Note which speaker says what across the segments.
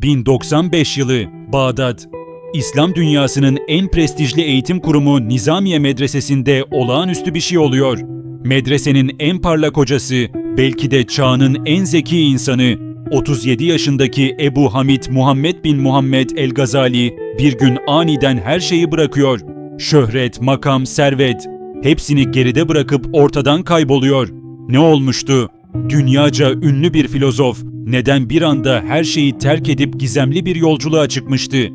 Speaker 1: 1095 yılı Bağdat. İslam dünyasının en prestijli eğitim kurumu Nizamiye Medresesi'nde olağanüstü bir şey oluyor. Medresenin en parlak hocası, belki de çağının en zeki insanı, 37 yaşındaki Ebu Hamid Muhammed bin Muhammed el-Gazali bir gün aniden her şeyi bırakıyor. Şöhret, makam, servet, hepsini geride bırakıp ortadan kayboluyor. Ne olmuştu? Dünyaca ünlü bir filozof neden bir anda her şeyi terk edip gizemli bir yolculuğa çıkmıştı?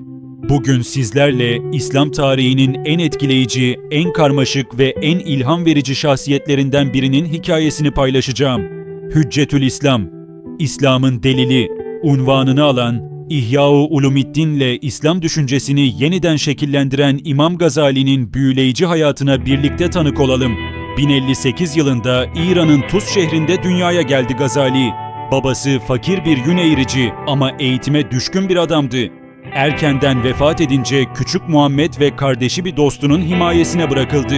Speaker 1: Bugün sizlerle İslam tarihinin en etkileyici, en karmaşık ve en ilham verici şahsiyetlerinden birinin hikayesini paylaşacağım. Hüccetül İslam, İslam'ın delili unvanını alan, İhya-u Ulumiddin'le İslam düşüncesini yeniden şekillendiren İmam Gazali'nin büyüleyici hayatına birlikte tanık olalım. 1058 yılında İran'ın Tuz şehrinde dünyaya geldi Gazali. Babası fakir bir yün eğirici ama eğitime düşkün bir adamdı. Erkenden vefat edince küçük Muhammed ve kardeşi bir dostunun himayesine bırakıldı.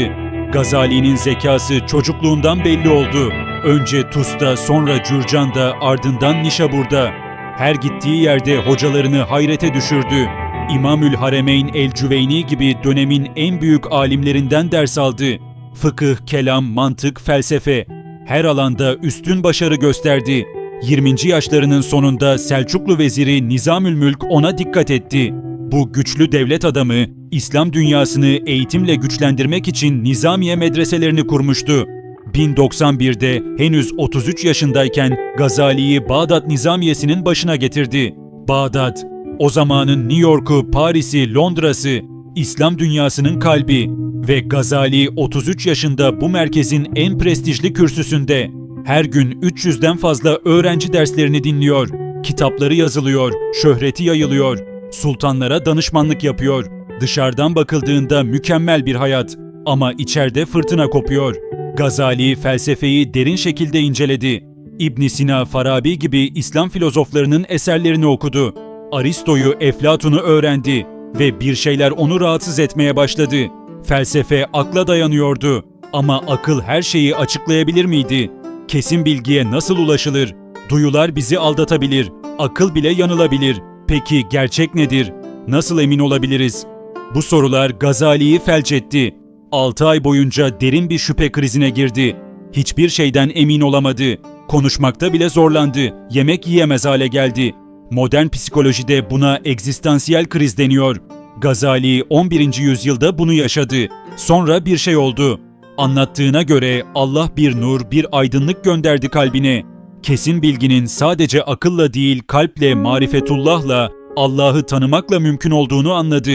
Speaker 1: Gazali'nin zekası çocukluğundan belli oldu. Önce Tuz'da, sonra Cürcan'da, ardından Nişabur'da. Her gittiği yerde hocalarını hayrete düşürdü. İmamül Haremeyn el-Cüveyni gibi dönemin en büyük alimlerinden ders aldı. Fıkıh, kelam, mantık, felsefe, her alanda üstün başarı gösterdi. 20. yaşlarının sonunda Selçuklu veziri Nizamülmülk ona dikkat etti. Bu güçlü devlet adamı, İslam dünyasını eğitimle güçlendirmek için Nizamiye medreselerini kurmuştu. 1091'de henüz 33 yaşındayken Gazali'yi Bağdat Nizamiyesi'nin başına getirdi. Bağdat, o zamanın New York'u, Paris'i, Londra'sı, İslam dünyasının kalbi ve Gazali 33 yaşında bu merkezin en prestijli kürsüsünde. Her gün 300'den fazla öğrenci derslerini dinliyor, kitapları yazılıyor, şöhreti yayılıyor, sultanlara danışmanlık yapıyor. Dışarıdan bakıldığında mükemmel bir hayat ama içeride fırtına kopuyor. Gazali felsefeyi derin şekilde inceledi. İbn Sina, Farabi gibi İslam filozoflarının eserlerini okudu. Aristo'yu, Eflatun'u öğrendi ve bir şeyler onu rahatsız etmeye başladı. Felsefe akla dayanıyordu ama akıl her şeyi açıklayabilir miydi? Kesin bilgiye nasıl ulaşılır? Duyular bizi aldatabilir, akıl bile yanılabilir. Peki gerçek nedir? Nasıl emin olabiliriz? Bu sorular Gazali'yi felç etti. 6 ay boyunca derin bir şüphe krizine girdi. Hiçbir şeyden emin olamadı. Konuşmakta bile zorlandı. Yemek yiyemez hale geldi. Modern psikolojide buna egzistansiyel kriz deniyor. Gazali 11. yüzyılda bunu yaşadı. Sonra bir şey oldu. Anlattığına göre Allah bir nur, bir aydınlık gönderdi kalbine. Kesin bilginin sadece akılla değil kalple, marifetullahla, Allah'ı tanımakla mümkün olduğunu anladı.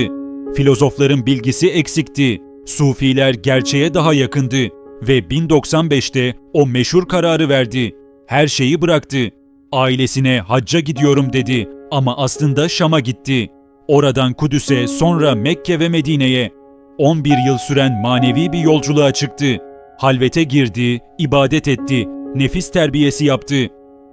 Speaker 1: Filozofların bilgisi eksikti. Sufiler gerçeğe daha yakındı ve 1095'te o meşhur kararı verdi. Her şeyi bıraktı. Ailesine hacca gidiyorum dedi ama aslında Şam'a gitti. Oradan Kudüs'e, sonra Mekke ve Medine'ye. 11 yıl süren manevi bir yolculuğa çıktı. Halvete girdi, ibadet etti, nefis terbiyesi yaptı.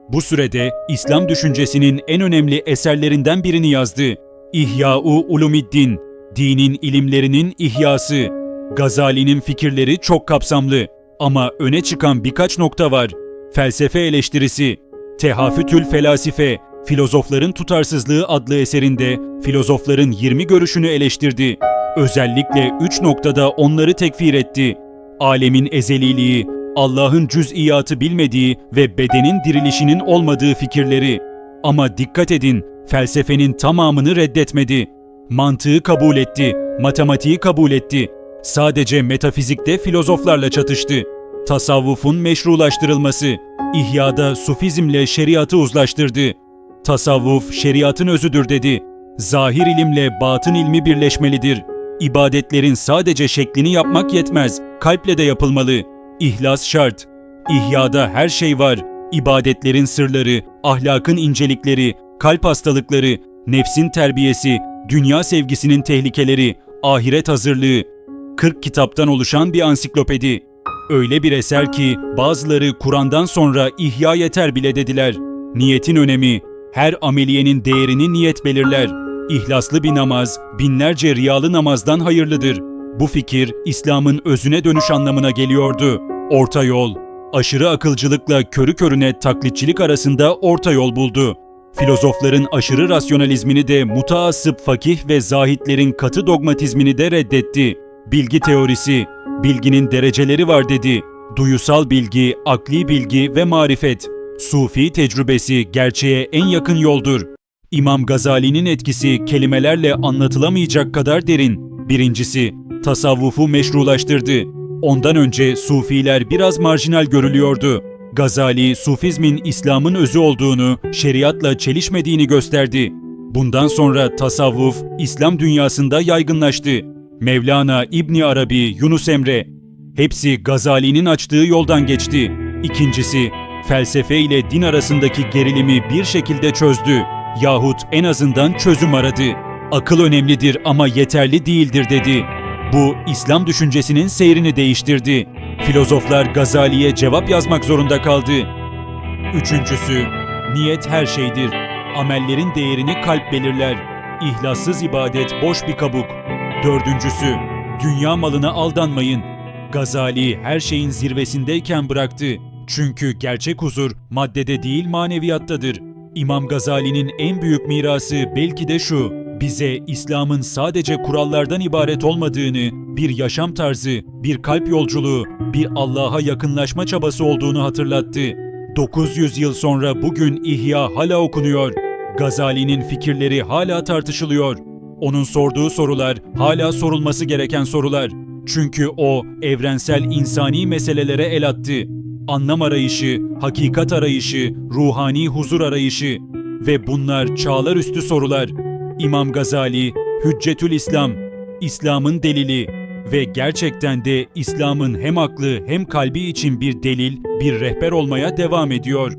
Speaker 1: Bu sürede İslam düşüncesinin en önemli eserlerinden birini yazdı. İhya-u Ulumiddin, dinin ilimlerinin ihyası. Gazali'nin fikirleri çok kapsamlı ama öne çıkan birkaç nokta var. Felsefe eleştirisi, Tehafütül Felasife, Filozofların Tutarsızlığı adlı eserinde filozofların 20 görüşünü eleştirdi. Özellikle 3 noktada onları tekfir etti. Alemin ezeliliği, Allah'ın cüz'iyatı bilmediği ve bedenin dirilişinin olmadığı fikirleri. Ama dikkat edin, felsefenin tamamını reddetmedi. Mantığı kabul etti, matematiği kabul etti. Sadece metafizikte filozoflarla çatıştı. Tasavvufun meşrulaştırılması, İhya'da sufizmle şeriatı uzlaştırdı. Tasavvuf şeriatın özüdür dedi. Zahir ilimle batın ilmi birleşmelidir. İbadetlerin sadece şeklini yapmak yetmez, kalple de yapılmalı. İhlas şart. İhya'da her şey var. İbadetlerin sırları, ahlakın incelikleri, kalp hastalıkları, nefsin terbiyesi, dünya sevgisinin tehlikeleri, ahiret hazırlığı. 40 kitaptan oluşan bir ansiklopedi. Öyle bir eser ki bazıları Kur'an'dan sonra ihya yeter bile dediler. Niyetin önemi, her ameliyenin değerini niyet belirler. İhlaslı bir namaz, binlerce riyalı namazdan hayırlıdır. Bu fikir, İslam'ın özüne dönüş anlamına geliyordu. Orta yol, aşırı akılcılıkla körü körüne taklitçilik arasında orta yol buldu. Filozofların aşırı rasyonalizmini de, mutaassıp fakih ve zahitlerin katı dogmatizmini de reddetti. Bilgi teorisi, bilginin dereceleri var dedi. Duyusal bilgi, akli bilgi ve marifet. Sufi tecrübesi gerçeğe en yakın yoldur. İmam Gazali'nin etkisi kelimelerle anlatılamayacak kadar derin. Birincisi, tasavvufu meşrulaştırdı. Ondan önce Sufiler biraz marjinal görülüyordu. Gazali, Sufizmin İslam'ın özü olduğunu, şeriatla çelişmediğini gösterdi. Bundan sonra tasavvuf, İslam dünyasında yaygınlaştı. Mevlana, İbni Arabi, Yunus Emre, hepsi Gazali'nin açtığı yoldan geçti. İkincisi, felsefe ile din arasındaki gerilimi bir şekilde çözdü. Yahut en azından çözüm aradı. Akıl önemlidir ama yeterli değildir dedi. Bu, İslam düşüncesinin seyrini değiştirdi. Filozoflar Gazali'ye cevap yazmak zorunda kaldı. Üçüncüsü, niyet her şeydir. Amellerin değerini kalp belirler. İhlassız ibadet boş bir kabuk. Dördüncüsü, dünya malına aldanmayın. Gazali her şeyin zirvesindeyken bıraktı. Çünkü gerçek huzur maddede değil maneviyattadır. İmam Gazali'nin en büyük mirası belki de şu: bize İslam'ın sadece kurallardan ibaret olmadığını, bir yaşam tarzı, bir kalp yolculuğu, bir Allah'a yakınlaşma çabası olduğunu hatırlattı. 900 yıl sonra bugün İhya hala okunuyor. Gazali'nin fikirleri hala tartışılıyor. Onun sorduğu sorular hala sorulması gereken sorular. Çünkü o evrensel insani meselelere el attı. Anlam arayışı, hakikat arayışı, ruhani huzur arayışı ve bunlar çağlar üstü sorular. İmam Gazali, Hüccetül İslam, İslam'ın delili ve gerçekten de İslam'ın hem aklı hem kalbi için bir delil, bir rehber olmaya devam ediyor.